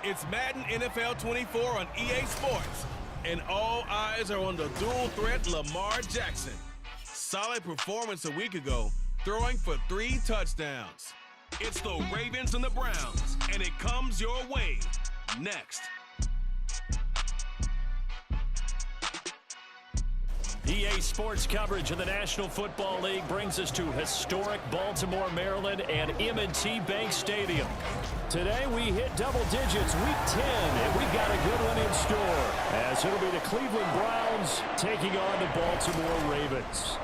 It's Madden NFL 24 on EA Sports, and all eyes are on the dual threat Lamar Jackson. Solid performance a week ago, throwing for 3 touchdowns. It's the Ravens and the Browns, and it comes your way next. EA Sports coverage of the National Football League brings us to historic Baltimore, Maryland, and M&T Bank Stadium. Today we hit double digits, week 10, and we've got a good one in store, as it'll be the Cleveland Browns taking on the Baltimore Ravens.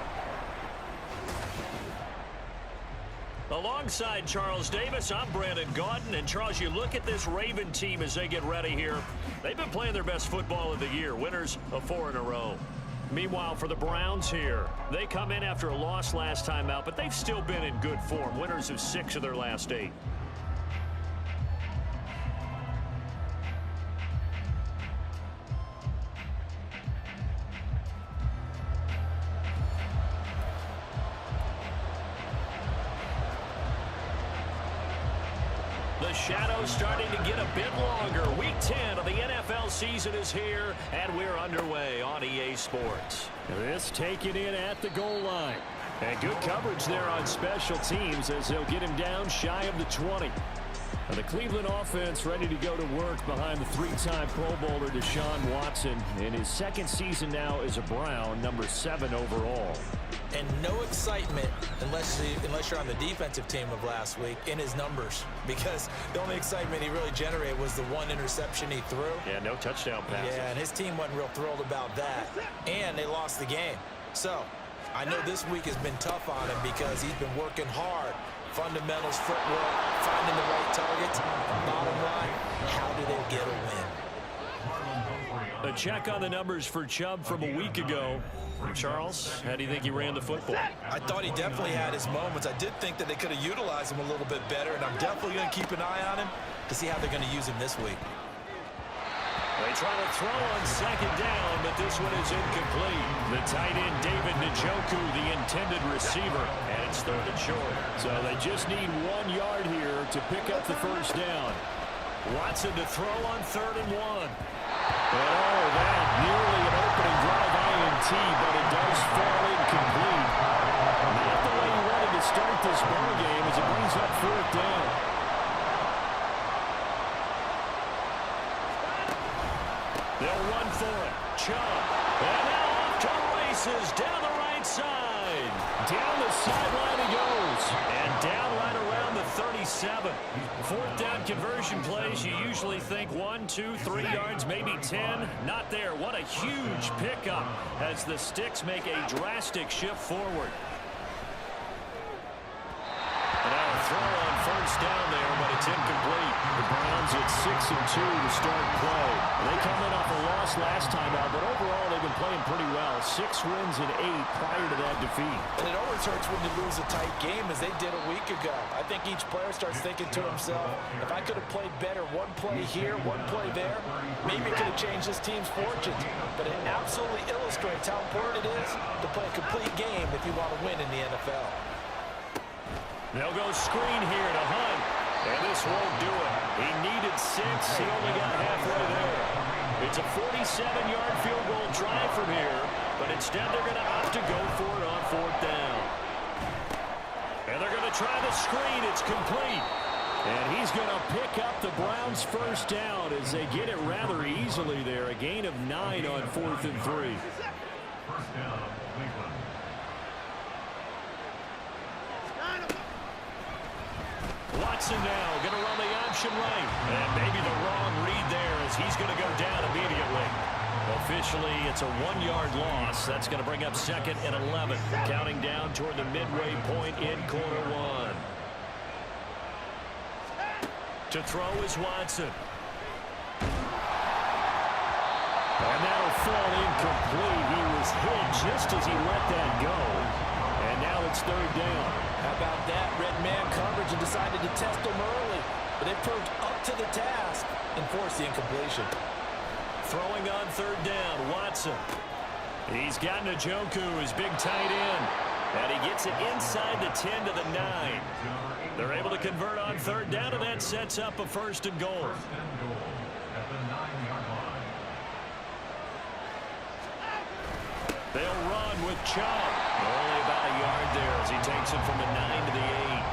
Alongside Charles Davis, I'm Brandon Gaudin. And Charles, you look at this Raven team as they get ready here. They've been playing their best football of the year, winners of 4 in a row. Meanwhile, for the Browns here, they come in after a loss last time out, but they've still been in good form, winners of 6 of their last 8. The shadow's starting to get a bit longer. Week 10 of the NFL season is here, and we're underway on EA Sports. This taken in at the goal line. And good coverage there on special teams as they'll get him down shy of the 20. And the Cleveland offense ready to go to work behind the 3-time Pro Bowler Deshaun Watson in his 2nd season now as a Brown, number 7 overall. And no excitement unless you're on the defensive team of last week in his numbers, because the only excitement he really generated was the 1 interception he threw. Yeah, no touchdown passes. Yeah, and his team wasn't real thrilled about that. And they lost the game. So I know this week has been tough on him because he's been working hard. Fundamentals, footwork, finding the right targets. And bottom line, how do they get a win? A check on the numbers for Chubb from a week ago. Charles, how do you think he ran the football? I thought he definitely had his moments. I did think that they could have utilized him a little bit better, and I'm definitely going to keep an eye on him to see how they're going to use him this week. They try to throw on 2nd down, but this one is incomplete. The tight end, David Njoku, the intended receiver, and it's 3rd and short. So they just need 1 yard here to pick up the 1st down. Watson to throw on 3rd and 1. Oh, that nearly an opening drive INT, but it does fall incomplete. Not the way he wanted to start this ball game as it brings up 4th down. They'll run for it. Chubb. And now off to the races down the right side. Down the sideline he goes. And down right around the 37. 4th down conversion plays, you usually think 1, 2, 3 yards, maybe 10. Not there. What a huge pickup as the Sticks make a drastic shift forward. And now a throw on 1st down there, but it's incomplete. The Browns at 6-2 to start play. They come in off a loss last time out, but overall they've been playing pretty well. 6 wins and 8 prior to that defeat. And it always hurts when you lose a tight game as they did a week ago. I think each player starts thinking to himself, if I could have played better 1 play here, 1 play there, maybe it could have changed this team's fortunes. But it absolutely illustrates how important it is to play a complete game if you want to win in the NFL. They'll go screen here to Hunt. And this won't do it. He needed 6. He only got halfway there. It's a 47-yard field goal drive from here, but instead they're going to opt to go for it on 4th down. And they're going to try the screen. It's complete. And he's going to pick up the Browns' 1st down as they get it rather easily there. A gain of 9 on 4th and 3. Watson now going to run the option right. And maybe the wrong read there as he's going to go down immediately. Officially, it's a 1-yard loss. That's going to bring up 2nd and 11. Counting down toward the midway point in quarter 1. To throw is Watson. And that'll fall incomplete. He was hit just as he let that go. And now it's 3rd down. How about that? Red man coverage and decided to test him early. But they proved up to the task and forced the incompletion. Throwing on 3rd down, Watson. He's got Njoku, his big tight end. And he gets it inside the 10 to the 9. They're able to convert on third down, and that sets up a 1st and goal. They'll run with Chubb. Only about a yard there as he takes it from the 9 to the 8.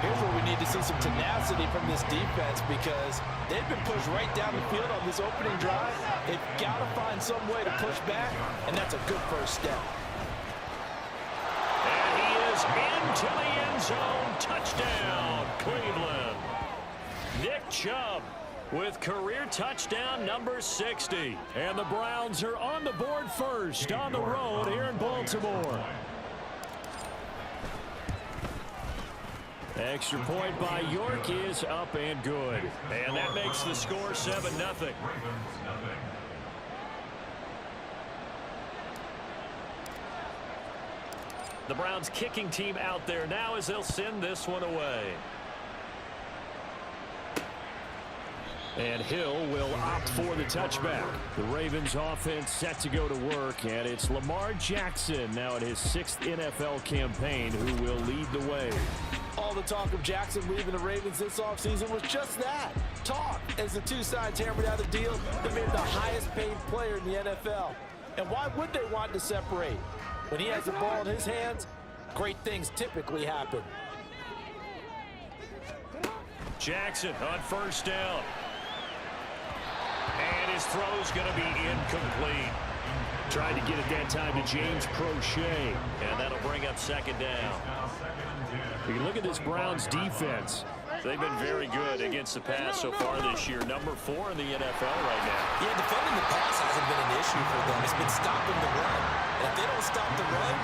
Here's where we need to see some tenacity from this defense because they've been pushed right down the field on this opening drive. They've got to find some way to push back, and that's a good first step. And he is into the end zone. Touchdown, Cleveland. Nick Chubb with career touchdown number 60. And the Browns are on the board first on the road here in Baltimore. Extra point by York is up and good. And that makes the score 7-0. The Browns kicking team out there now as they'll send this one away. And Hill will opt for the touchback. The Ravens offense set to go to work, and it's Lamar Jackson now in his 6th NFL campaign who will lead the way. All the talk of Jackson leaving the Ravens this offseason was just that, talk. As the two sides hammered out a deal that made him the highest paid player in the NFL. And why would they want to separate? When he has the ball in his hands, great things typically happen. Jackson on first down. And his throw's going to be incomplete. Tried to get it that time to James Crochet. And that'll bring up 2nd down. You can look at this Browns defense. They've been very good against the pass so far this year. Number 4 in the NFL right now. Yeah, defending the pass hasn't been an issue for them. It's been stopping the run. And if they don't stop the run,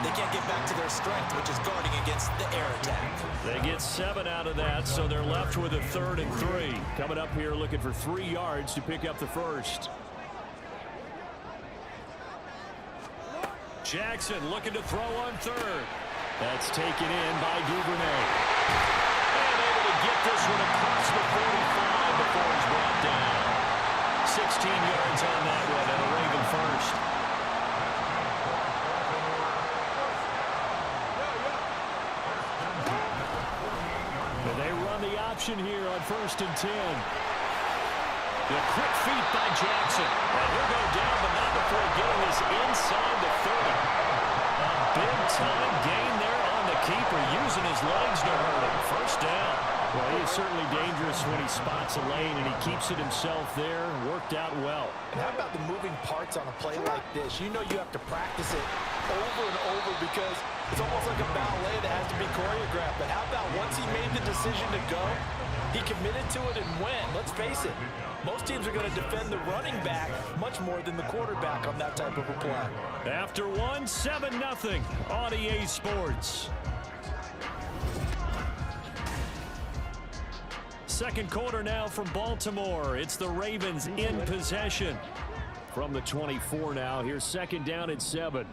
they can't get back to their strength, which is guarding against the air attack. They get 7 out of that, so they're left with a 3rd and 3. Coming up here looking for 3 yards to pick up the 1st. Jackson looking to throw on 3rd. That's taken in by Duvernay. And able to get this one across the 45 before he's brought down. 16 yards on that one, and a Raven 1st. And they run the option here on 1st and 10. The quick feet by Jackson. And he'll go down, but not before getting this inside the 30. A big-time gain there on the keeper, using his legs to hurt him. 1st down. Well, he is certainly dangerous when he spots a lane, and he keeps it himself there. Worked out well. And how about the moving parts on a play like this? You know you have to practice it over and over because it's almost like a ballet that has to be choreographed. But how about once he made the decision to go, he committed to it and went. Let's face it, most teams are going to defend the running back much more than the quarterback on that type of a play. After 7-0 on EA Sports. 2nd quarter now from Baltimore. It's the Ravens in possession. From the 24 now, here's 2nd down and 7.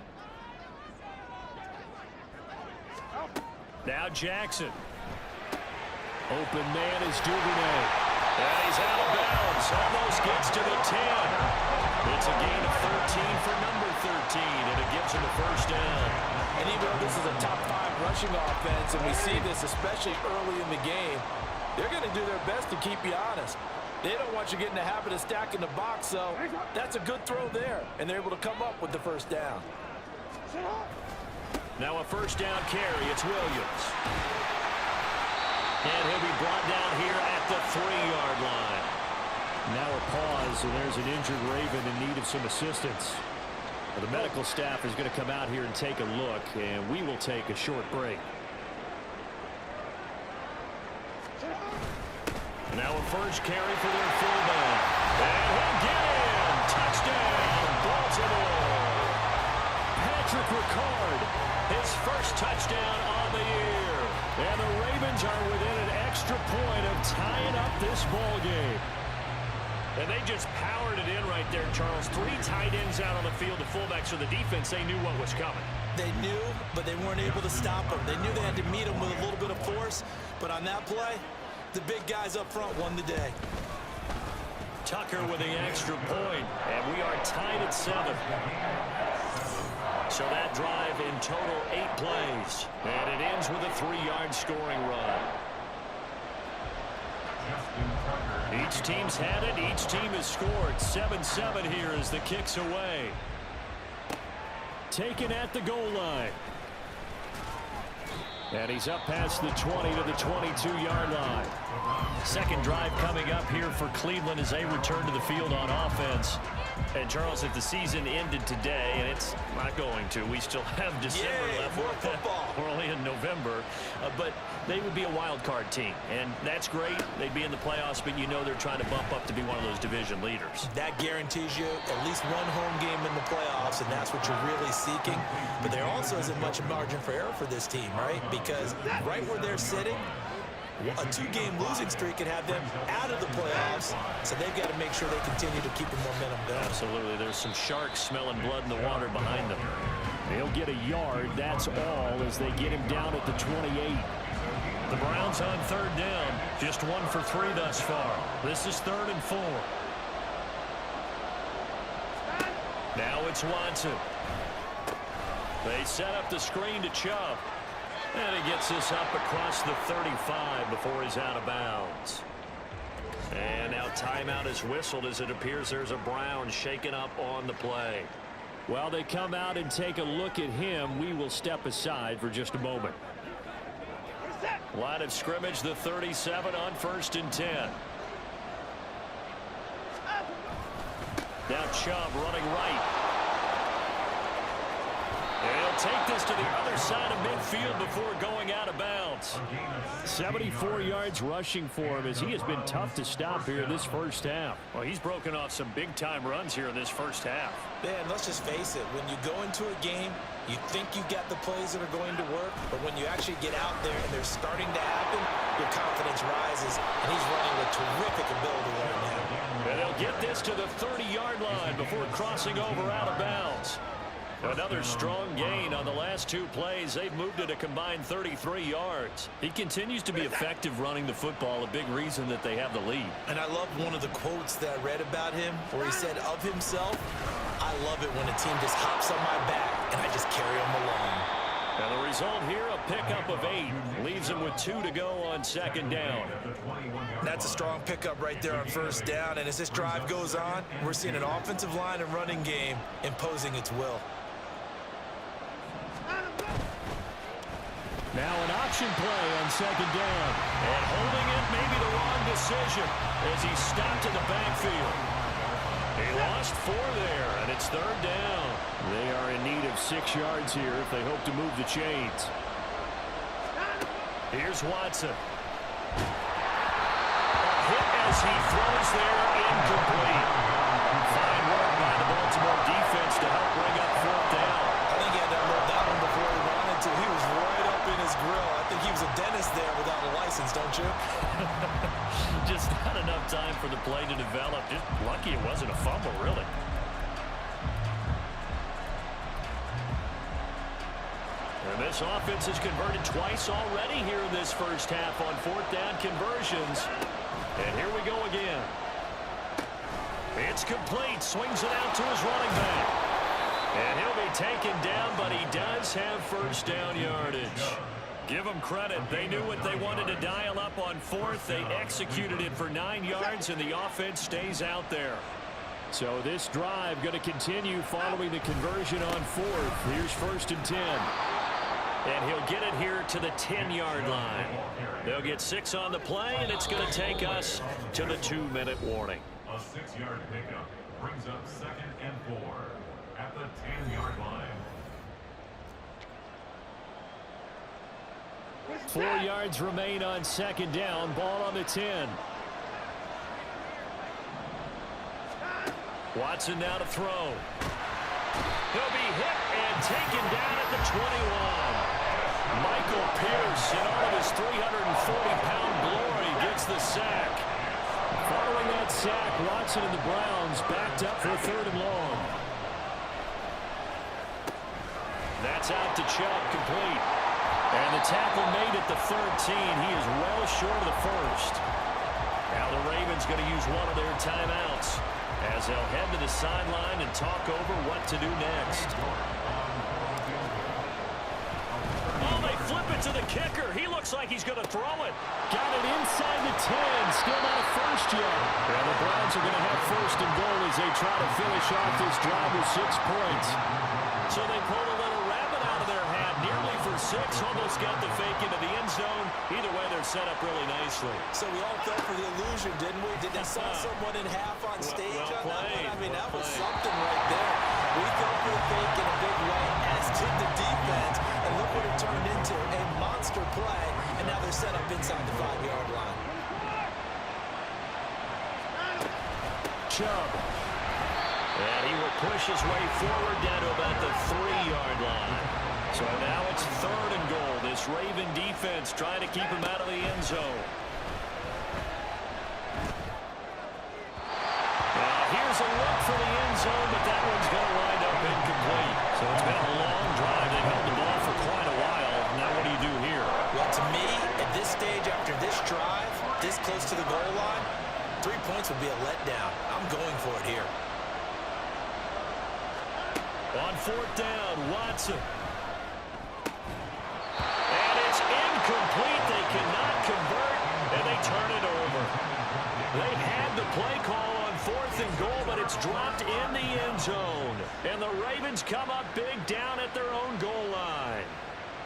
Now Jackson. Open man is Duvernay. And he's out of bounds. Almost gets to the 10. It's a gain of 13 for number 13, and it gives him the 1st down. And even though this is a top 5 rushing offense, and we see this especially early in the game, they're going to do their best to keep you honest. They don't want you getting the habit of stacking the box, so that's a good throw there, and they're able to come up with the 1st down. Now a 1st down carry. It's Williams. And he'll be brought down here at the 3-yard line. Now a pause, and there's an injured Raven in need of some assistance. The medical staff is going to come out here and take a look, and we will take a short break. Now a 1st carry for their fullback. And he'll get in. Touchdown, Baltimore. Patrick Ricard, his 1st touchdown on the year. And the Ravens are within an extra point of tying up this ball game. And they just powered it in right there, Charles. 3 tight ends out on the field, the fullbacks, so the defense, they knew what was coming. They knew, but they weren't able to stop them. They knew they had to meet them with a little bit of force, but on that play, the big guys up front won the day. Tucker with the extra point, and we are tied at 7. So that drive in total 8 plays. And it ends with a 3-yard scoring run. Each team's had it. Each team has scored. 7-7 here as the kick's away. Taken at the goal line. And he's up past the 20 to the 22-yard line. Second drive coming up here for Cleveland as they return to the field on offense. And, Charles, if the season ended today, and it's not going to, we still have December left. More football. We're only in November. But they would be a wild card team, and that's great. They'd be in the playoffs, but you know they're trying to bump up to be one of those division leaders. That guarantees you at least one home game in the playoffs, and that's what you're really seeking. But there also isn't much margin for error for this team, right? Because right where they're sitting, a 2-game losing streak could have them out of the playoffs, so they've got to make sure they continue to keep the momentum going. Absolutely. There's some sharks smelling blood in the water behind them. He'll get a yard. That's all as they get him down at the 28. The Browns on third down. Just 1 for 3 thus far. This is 3rd and 4. Now it's Watson. They set up the screen to Chubb. And he gets this up across the 35 before he's out of bounds. And now timeout is whistled as it appears there's a Brown shaken up on the play. While they come out and take a look at him, we will step aside for just a moment. Line of scrimmage, the 37 on 1st and 10. Now Chubb running right. And he'll take this to the other side of midfield before going out of bounds. 74 yards rushing for him as he has been tough to stop here in this first half. Well, he's broken off some big-time runs here in this first half. Man, let's just face it. When you go into a game, you think you got the plays that are going to work, but when you actually get out there and they're starting to happen, your confidence rises, and he's running with terrific ability right now. And they'll get this to the 30-yard line before crossing over out of bounds. Another strong gain on the last 2 plays. They've moved it a combined 33 yards. He continues to be effective running the football, a big reason that they have the lead. And I love one of the quotes that I read about him where he said of himself, "I love it when a team just hops on my back and I just carry them along." And the result here, a pickup of 8. Leaves him with 2 to go on 2nd down. That's a strong pickup right there on 1st down. And as this drive goes on, we're seeing an offensive line and running game imposing its will. Now an option play on 2nd down. And holding it may be the wrong decision as he stopped in the backfield. He lost 4 there, and it's 3rd down. They are in need of 6 yards here if they hope to move the chains. Here's Watson. A hit as he throws there, incomplete. Fine work by the Baltimore defense to help bring up 4th down. I think he had to unload that one before he wanted to. He was right up in his grill. I think he was a dentist there without a license, don't you? Just not enough time for the play to develop. Just lucky it wasn't a fumble, really. And this offense has converted twice already here in this first half on 4th down conversions. And here we go again. It's complete. Swings it out to his running back. And he'll be taken down, but he does have 1st down yardage. Give them credit. They knew what they wanted to dial up on 4th. They executed it for 9 yards, and the offense stays out there. So this drive going to continue following the conversion on 4th. Here's 1st and 10. And he'll get it here to the 10-yard line. They'll get 6 on the play, and it's going to take us to the 2-minute warning. A 6-yard pickup brings up 2nd and 4 at the 10-yard line. 4 yards remain on 2nd down. Ball on the 10. Watson now to throw. He'll be hit and taken down at the 21. Michael Pierce, in all of his 340-pound glory, gets the sack. Following that sack, Watson and the Browns backed up for 3rd and long. That's out to Chubb, complete. And the tackle made at the 13. He is well short of the 1st. Now the Ravens going to use one of their timeouts as they'll head to the sideline and talk over what to do next. it to the kicker. He looks like he's going to throw it. Got it inside the 10. Still not a first yet. And the Browns are going to have first and goal as they try to finish off this drive with 6 points. So they pull a little rabbit out of their hat, nearly for 6. Almost got the fake into the end zone. Either way, they're set up really nicely. So we all fell for the illusion, didn't we? Did they saw someone in half on stage on that one? I mean, that was something right there. We fell for the fake in a big way, as did the defense. And look what it turned into, a monster play. And now they're set up inside the 5-yard line. Chubb. And he will push his way forward down to about the 3-yard line. So now it's 3rd and goal. This Raven defense trying to keep him out of the end zone. Here's a look for the end zone, but that one's going to wind up incomplete. So it's been a long drive. They've held the ball for quite a while. Now what do you do here? Well, to me, at this stage, after this drive, this close to the goal line, 3 points would be a letdown. I'm going for it here. On 4th down, Watson. And it's incomplete. They cannot convert, and they turn it over. They had the play call on 4th and goal, but it's dropped in the end zone. And the Ravens come up big down at their own goal line.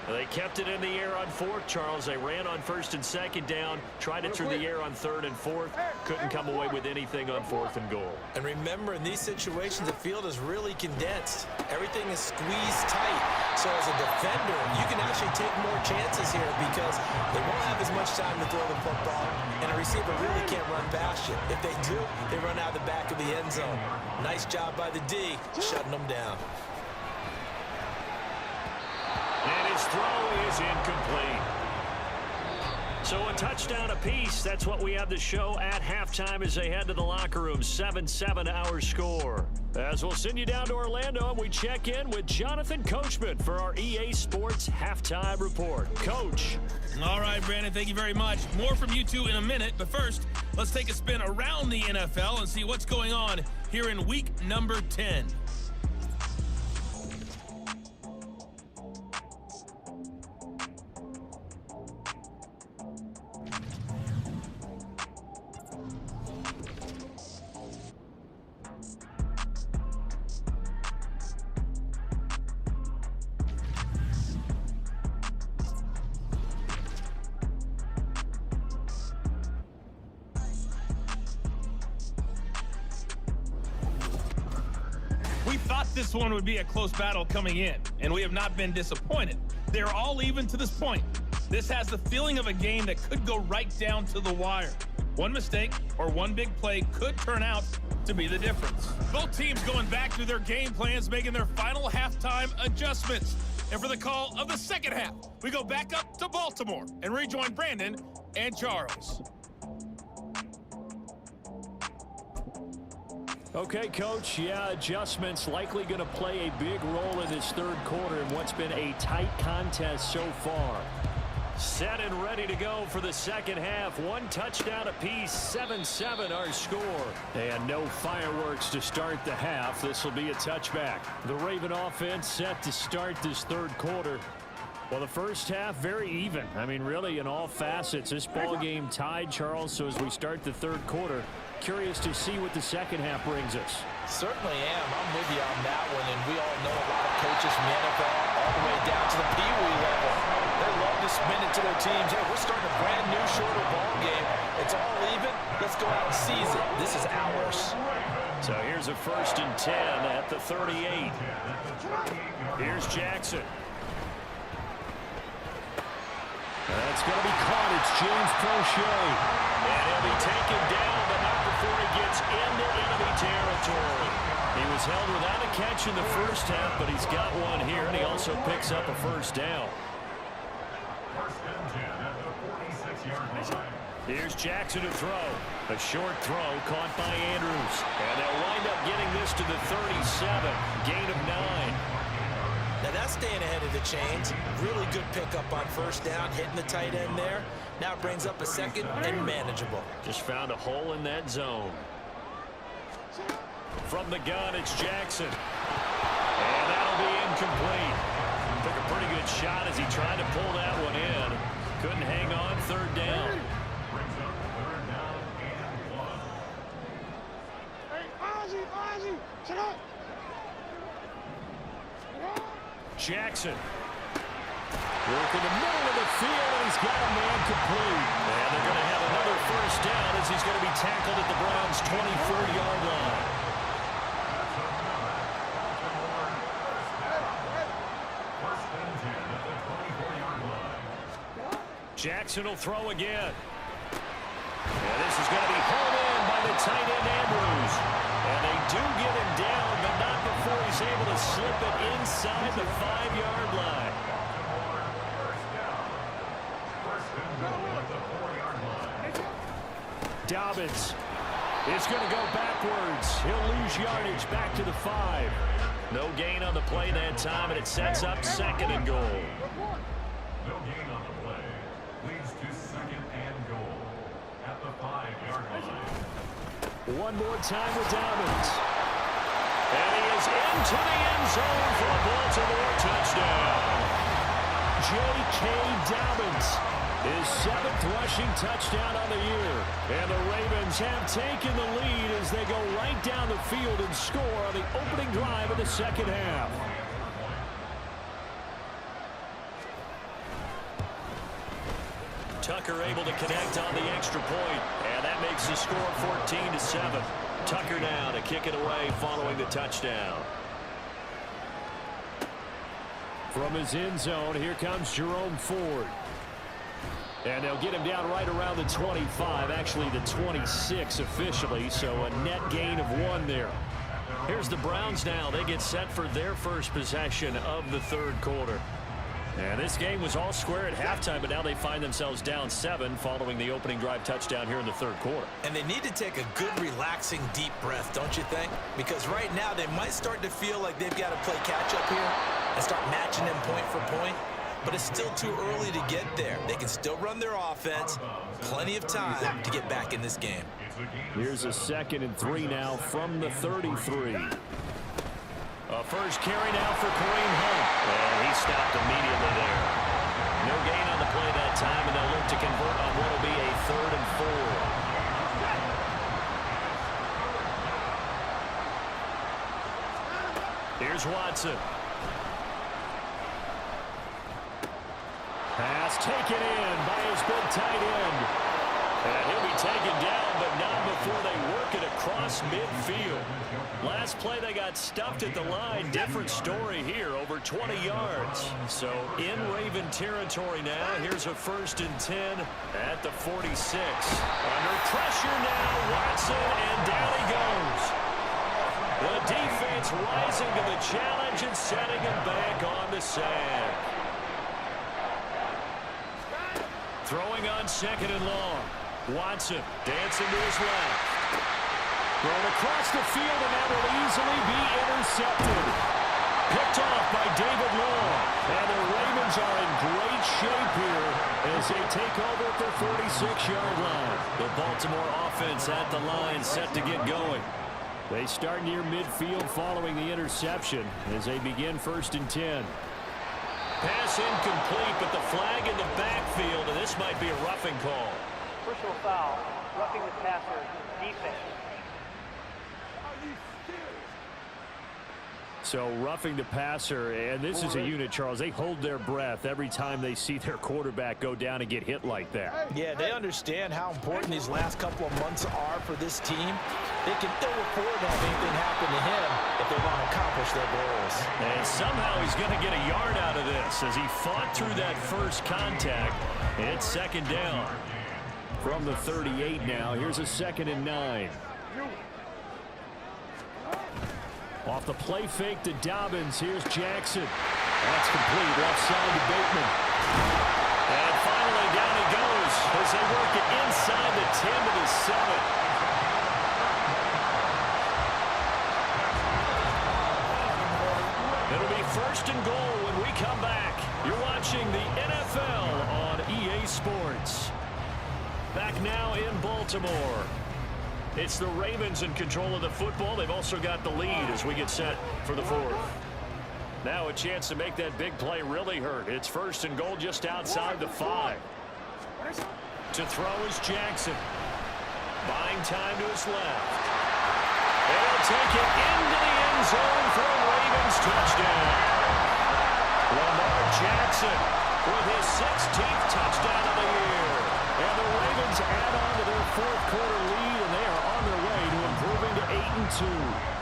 They kept it in the air on 4th, Charles. They ran on 1st and 2nd down, tried it through the air on 3rd and 4th. Couldn't come away with anything on 4th and goal. And remember, in these situations, the field is really condensed. Everything is squeezed tight. So as a defender, you can actually take more chances here because they won't have as much time to throw the football, and a receiver really can't run past you. If they do, they run out the back of the end zone. Nice job by the D, shutting them down. And his throw is incomplete. So a touchdown apiece. That's what we have to show at halftime as they head to the locker room. 7-7 our score. As we'll send you down to Orlando, and we check in with Jonathan Coachman for our EA Sports Halftime Report. Coach. All right, Brandon, thank you very much. More from you two in a minute, but first, let's take a spin around the NFL and see what's going on here in week number 10. We thought this one would be a close battle coming in, and we have not been disappointed. They're all even to this point. This has the feeling of a game that could go right down to the wire. One mistake or one big play could turn out to be the difference. Both teams going back to their game plans, making their final halftime adjustments. And for the call of the second half, we go back up to Baltimore and rejoin Brandon and Charles. Okay, Coach. Yeah, adjustments likely going to play a big role in this 3rd quarter in what's been a tight contest so far. Set and ready to go for the second half. 1 touchdown apiece, 7-7 our score. And no fireworks to start the half. This will be a touchback. The Raven offense set to start this 3rd quarter. Well, the first half, very even. I mean, really, in all facets. This ball game tied, Charles. So as we start the 3rd quarter, curious to see what the second half brings us. Certainly am. I'm with you on that one, and we all know a lot of coaches from the NFL all the way down to the Pee Wee level. They love to spin it to their teams. Hey, we're starting a brand new, shorter ball game. It's all even. Let's go out and seize it. This is ours. So here's a 1st and 10 at the 38. Here's Jackson. That's going to be caught. It's James Prochet. And he'll be taken down, but not before he gets into enemy territory. He was held without a catch in the first half, but he's got one here, and he also picks up a 1st down. 1st and 10 at the 46-yard line. Here's Jackson to throw. A short throw caught by Andrews. And they'll wind up getting this to the 37. Gain of 9. Now that's staying ahead of the chains. Really good pickup on 1st down, hitting the tight end there. Now it brings up a 2nd and manageable. Just found a hole in that zone. From the gun, it's Jackson. And that'll be incomplete. Took a pretty good last-minute shot as he tried to pull that one in. Couldn't hang on, third down. Brings up third down and 1. Jackson. Work in the middle of the field, and he's got a man complete. And they're going to have another first down as he's going to be tackled at the Browns' 24-yard line. First and 10 at the 24-yard line. Jackson will throw again. And this is going to be hauled in by the tight end, Andrews. And they do get him down, but not before he's able to slip it inside the 5-yard line. Dobbins is going to go backwards. He'll lose yardage back to the 5. No gain on the play that time, and it sets up second and goal. No gain on the play. Leads to second and goal at the 5-yard line. One more time with Dobbins. And he is into the end zone for a Baltimore touchdown. J.K. Dobbins, his 7th rushing touchdown on the year. And the Ravens have taken the lead as they go right down the field and score on the opening drive of the second half. Tucker able to connect on the extra point, and that makes the score 14-7. Tucker now to kick it away following the touchdown. From his end zone, here comes Jerome Ford. And they'll get him down right around the 25, actually the 26 officially, so a net gain of 1 there. Here's the Browns now. They get set for their first possession of the third quarter. And this game was all square at halftime, but now they find themselves down 7 following the opening drive touchdown here in the third quarter. And they need to take a good, relaxing, deep breath, don't you think? Because right now they might start to feel like they've got to play catch-up here and start matching them point for point. But it's still too early to get there. They can still run their offense. Plenty of time to get back in this game. Here's a 2nd and 3 now from the 33. A first carry now for Kareem Hunt. And he stopped immediately there. No gain on the play that time, and they'll look to convert on what will be a 3rd and 4. Here's Watson. Pass taken in by his big tight end. And he'll be taken down, but not before they work it across midfield. Last play they got stuffed at the line. Different story here, over 20 yards. So in Raven territory now. Here's a 1st and 10 at the 46. Under pressure now, Watson, and down he goes. The defense rising to the challenge and setting him back on the sack. Throwing on 2nd and long. Watson dancing to his left. Thrown across the field, and that will easily be intercepted. Picked off by David Long. And the Ravens are in great shape here as they take over at their 46-yard line. The Baltimore offense at the line set to get going. They start near midfield following the interception as they begin 1st and 10. Pass incomplete, but the flag in the backfield, and this might be a roughing call. Personal foul, roughing the passer, defense. So roughing the passer, and this is a unit, Charles. They hold their breath every time they see their quarterback go down and get hit like that. Yeah, they understand how important these last couple of months are for this team. They can ill afford to have anything happen to him if they want to accomplish their goals. And somehow he's going to get a yard out of this as he fought through that first contact. It's 2nd down. From the 38 now, here's a 2nd and 9. Off the play fake to Dobbins, here's Jackson. That's complete, left side to Bateman. And finally down he goes as they work it inside the 10 to the 7. It'll be 1st and goal when we come back. You're watching the NFL on EA Sports. Back now in Baltimore. It's the Ravens in control of the football. They've also got the lead as we get set for the 4th. Now a chance to make that big play really hurt. It's 1st and goal just outside the 5. To throw is Jackson. Buying time to his left. They'll take it into the end zone for a Ravens touchdown. Lamar Jackson with his 16th touchdown of the year. And the Ravens add on to their 4th quarter lead, and they are on their way to improving to 8-2.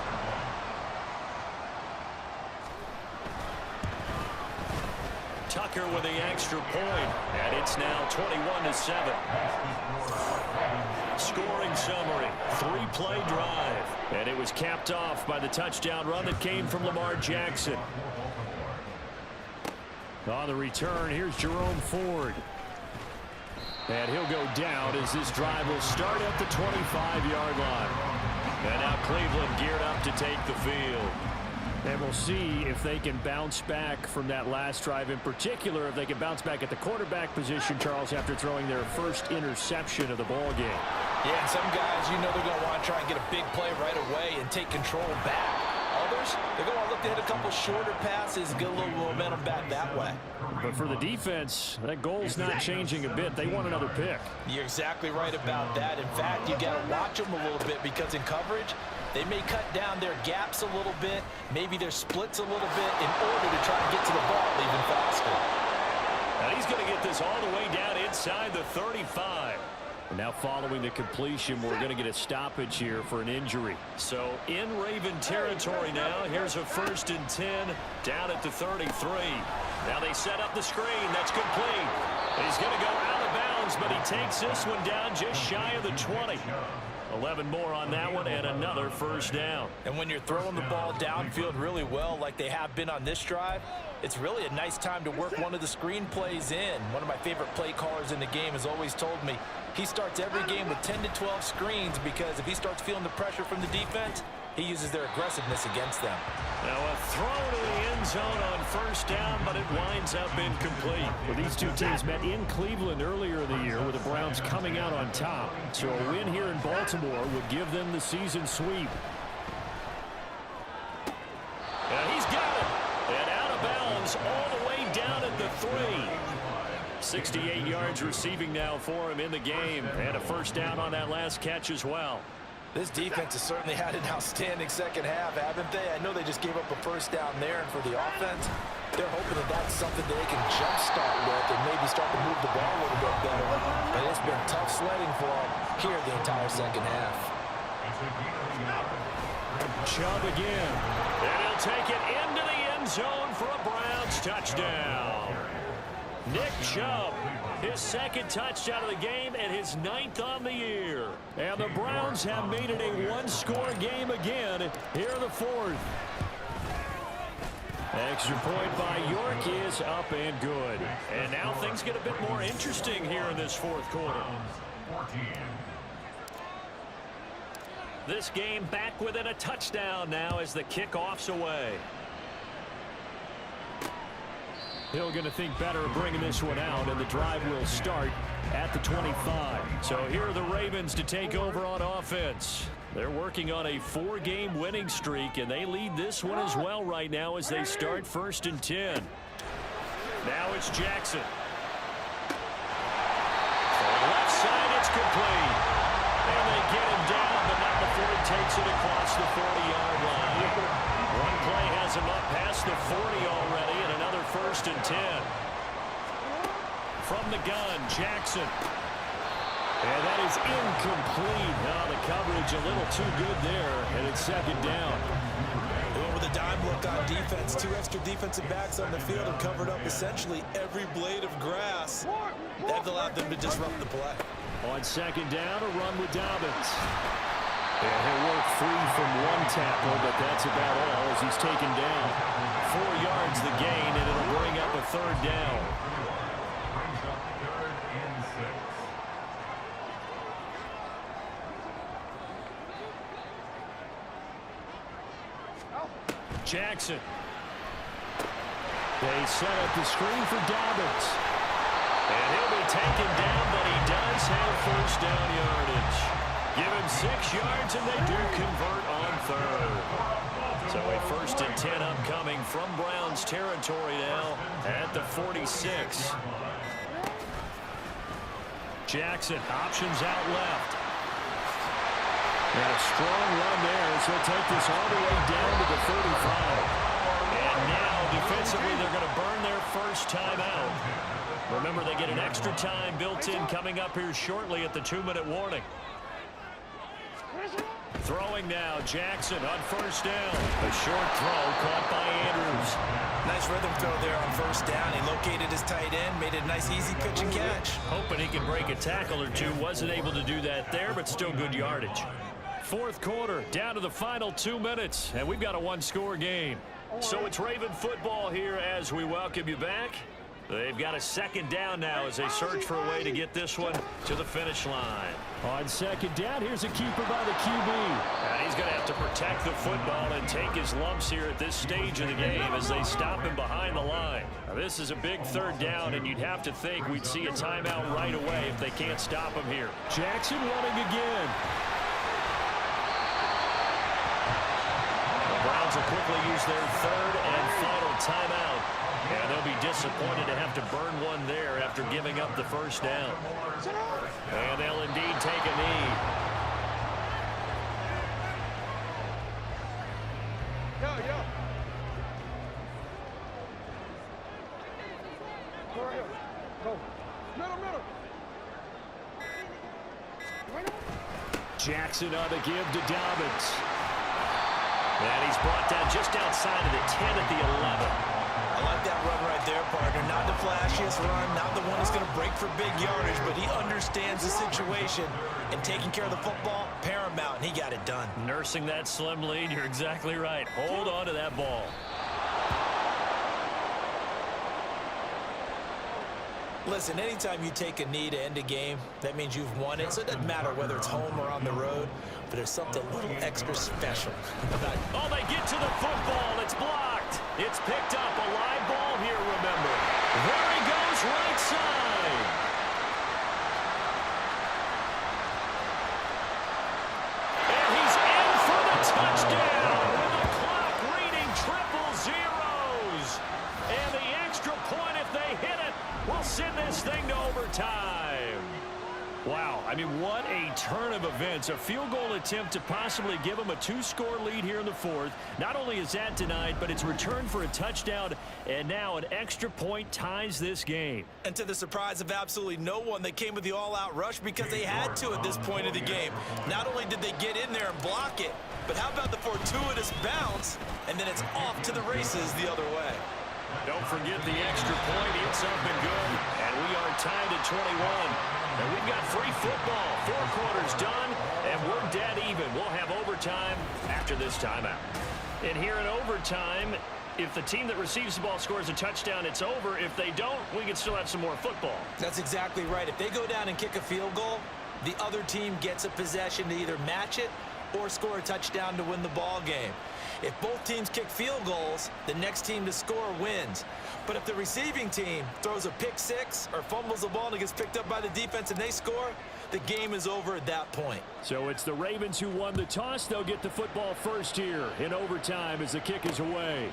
Tucker with the extra point, and it's now 21-7. Scoring summary, 3-play drive, and it was capped off by the touchdown run that came from Lamar Jackson. On the return, here's Jerome Ford. And he'll go down as this drive will start at the 25-yard line. And now Cleveland geared up to take the field. And we'll see if they can bounce back from that last drive, in particular if they can bounce back at the quarterback position, Charles, after throwing their first interception of the ball game. Yeah, and some guys, you know, they're going to want to try and get a big play right away and take control back. Others, they're going to want to look to hit a couple shorter passes, get a little momentum back that way. But for the defense, that goal's not changing a bit. They want another pick. You're exactly right about that. In fact, you got to watch them a little bit because in coverage, they may cut down their gaps a little bit, maybe their splits a little bit in order to try to get to the ball even faster. And he's going to get this all the way down inside the 35. And now following the completion, we're going to get a stoppage here for an injury. So in Raven territory now, here's a 1st and 10 down at the 33. Now they set up the screen. That's complete. He's going to go out of bounds, but he takes this one down just shy of the 20. 11 more on that one and another 1st down. And when you're throwing the ball downfield really well like they have been on this drive, it's really a nice time to work one of the screen plays in. One of my favorite play callers in the game has always told me he starts every game with 10 to 12 screens because if he starts feeling the pressure from the defense, he uses their aggressiveness against them. Now a throw to the end zone on 1st down, but it winds up incomplete. Well, these two teams met in Cleveland earlier in the year with the Browns coming out on top. So a win here in Baltimore would give them the season sweep. And he's got it. And out of bounds all the way down at the 3. 68 yards receiving now for him in the game. And a 1st down on that last catch as well. This defense has certainly had an outstanding second half, haven't they? I know they just gave up a 1st down there, and for the offense, they're hoping that that's something that they can jumpstart with and maybe start to move the ball a little bit better. But it's been tough sledding for them here the entire second half. Chubb again. And he'll take it into the end zone for a Browns touchdown. Nick Chubb, his 2nd touchdown of the game and his 9th on the year. And the Browns have made it a 1-score game again here in the 4th. Extra point by York is up and good. And now things get a bit more interesting here in this 4th quarter. This game back within a touchdown now as the kickoff's away. Hill going to think better of bringing this one out, and the drive will start at the 25. So here are the Ravens to take over on offense. They're working on a 4-game winning streak, and they lead this one as well right now as they start 1st and 10. Now it's Jackson. On the left side, it's complete. And they get him down, but not before he takes it across the 40-yard line. One play has him up past the 40 already, and another 1st and 10. From the gun, Jackson. And that is incomplete. Now the coverage a little too good there, and it's 2nd down. They went with a dime look on defense. 2 extra defensive backs on the field and covered up essentially every blade of grass. That allowed them to disrupt the play. On 2nd down, a run with Dobbins. And he'll work free from one tackle, but that's about all as he's taken down. 4 yards the gain, and it'll bring up a 3rd down. Jackson. They set up the screen for Dobbins. And he'll be taken down, but he does have 1st down yardage. Give him 6 yards, and they do convert on 3rd. So a 1st and 10 upcoming from Browns territory now at the 46. Jackson options out left. And a strong run there as he'll take this all the way down to the 35. And now defensively they're going to burn their first time out. Remember, they get an extra time built in coming up here shortly at the 2-minute warning. Throwing now, Jackson on 1st down. A short throw caught by Andrews. Nice rhythm throw there on 1st down. He located his tight end, made it a nice easy pitch and catch. Hoping he could break a tackle or two. Wasn't able to do that there, but still good yardage. 4th quarter, down to the final 2 minutes, and we've got a 1-score game. So it's Raven football here as we welcome you back. They've got a 2nd down now as they search for a way to get this one to the finish line. On 2nd down, here's a keeper by the QB. And he's going to have to protect the football and take his lumps here at this stage of the game as they stop him behind the line. Now, this is a big 3rd down, and you'd have to think we'd see a timeout right away if they can't stop him here. Jackson running again. The Browns will quickly use their 3rd and final timeout. And they'll be disappointed to have to burn one there after giving up the 1st down. And they'll indeed take a knee. Jackson on the give to Dobbins. And he's brought down just outside of the 10 at the 11. I like that run right there, partner. Not the flashiest run, not the one that's going to break for big yardage, but he understands the situation, and taking care of the football, paramount, and he got it done. Nursing that slim lead, you're exactly right. Hold on to that ball. Listen, anytime you take a knee to end a game, that means you've won it. So it doesn't matter whether it's home or on the road, but there's something a little extra special about it. Oh, they get to the football. It's blocked. It's picked up. A live ball here, remember. There he goes, right side. And he's in for the touchdown with the clock reading triple zeros. And the extra point, if they hit it, will send this thing to overtime. Wow, I mean, what a turn of events. A field goal attempt to possibly give them a 2-score lead here in the 4th. Not only is that denied, but it's returned for a touchdown, and now an extra point ties this game. And to the surprise of absolutely no one, they came with the all-out rush because they had to at this point of the game. Not only did they get in there and block it, but how about the fortuitous bounce, and then it's off to the races the other way. Don't forget the extra point. It's up and good, and we are tied at 21. And we've got free football. 4 quarters done, and we're dead even. We'll have overtime after this timeout. And here in overtime, if the team that receives the ball scores a touchdown, it's over. If they don't, we can still have some more football. That's exactly right. If they go down and kick a field goal, the other team gets a possession to either match it or score a touchdown to win the ball game. If both teams kick field goals, the next team to score wins. But if the receiving team throws a pick six or fumbles the ball and it gets picked up by the defense and they score, the game is over at that point. So it's the Ravens who won the toss. They'll get the football first here in overtime as the kick is away.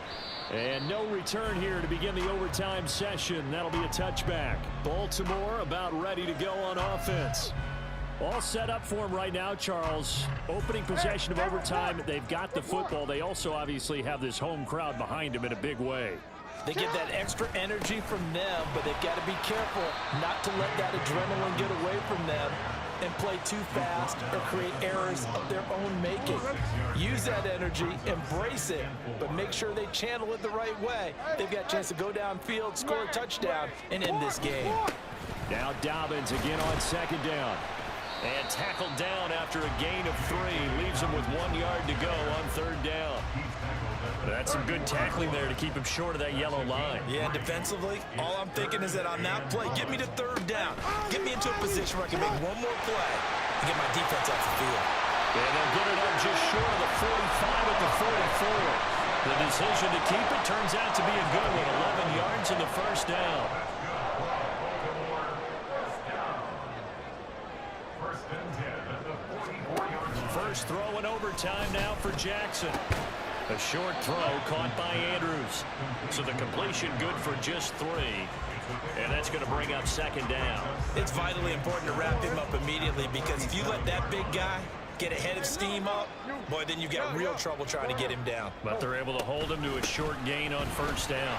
And no return here to begin the overtime session. That'll be a touchback. Baltimore about ready to go on offense. All set up for them right now, Charles. Opening possession of overtime. They've got the football. They also obviously have this home crowd behind them in a big way. They get that extra energy from them, but they've got to be careful not to let that adrenaline get away from them and play too fast or create errors of their own making. Use that energy, embrace it, but make sure they channel it the right way. They've got a chance to go downfield, score a touchdown, and end this game. Now Dobbins again on second down. And tackled down after a gain of 3. Leaves him with 1 yard to go on third down. That's some good tackling there to keep him short of that yellow line. Yeah, defensively, all I'm thinking is that on that play, get me to third down. Get me into a position where I can make one more play and get my defense off the field. And they'll get it up just short of the 45 at the 44. The decision to keep it turns out to be a good one. 11 yards in the first down. First and 10 at the 44-yard line. First throw in overtime now for Jackson. A short throw caught by Andrews. So the completion good for just 3. And that's going to bring up second down. It's vitally important to wrap him up immediately, because if you let that big guy get a head of steam up, boy, then you got real trouble trying to get him down. But they're able to hold him to a short gain on first down.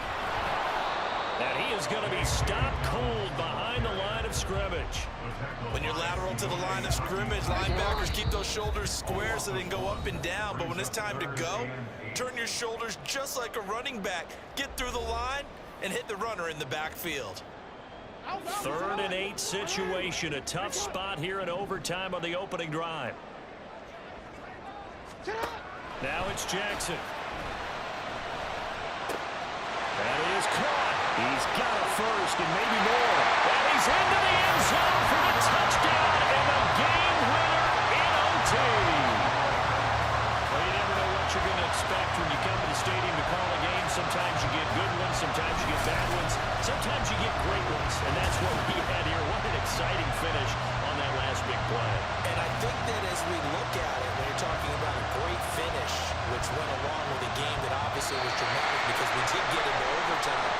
And he is going to be stopped cold behind the line of scrimmage. When you're lateral to the line of scrimmage, linebackers keep those shoulders square so they can go up and down. But when it's time to go, turn your shoulders just like a running back. Get through the line and hit the runner in the backfield. 3rd and 8 situation. A tough spot here in overtime on the opening drive. Now it's Jackson. And he is caught. He's got a first and maybe more. And he's into the end zone for the touchdown and the game winner in OT. Well, you never know what you're going to expect when you come to the stadium to call a game. Sometimes you get good ones, sometimes you get bad ones, sometimes you get great ones. And that's what we had here. What an exciting finish on that last big play. And I think that as we look at it, when you're talking about a great finish, which went along with a game that obviously was dramatic because we did get into overtime,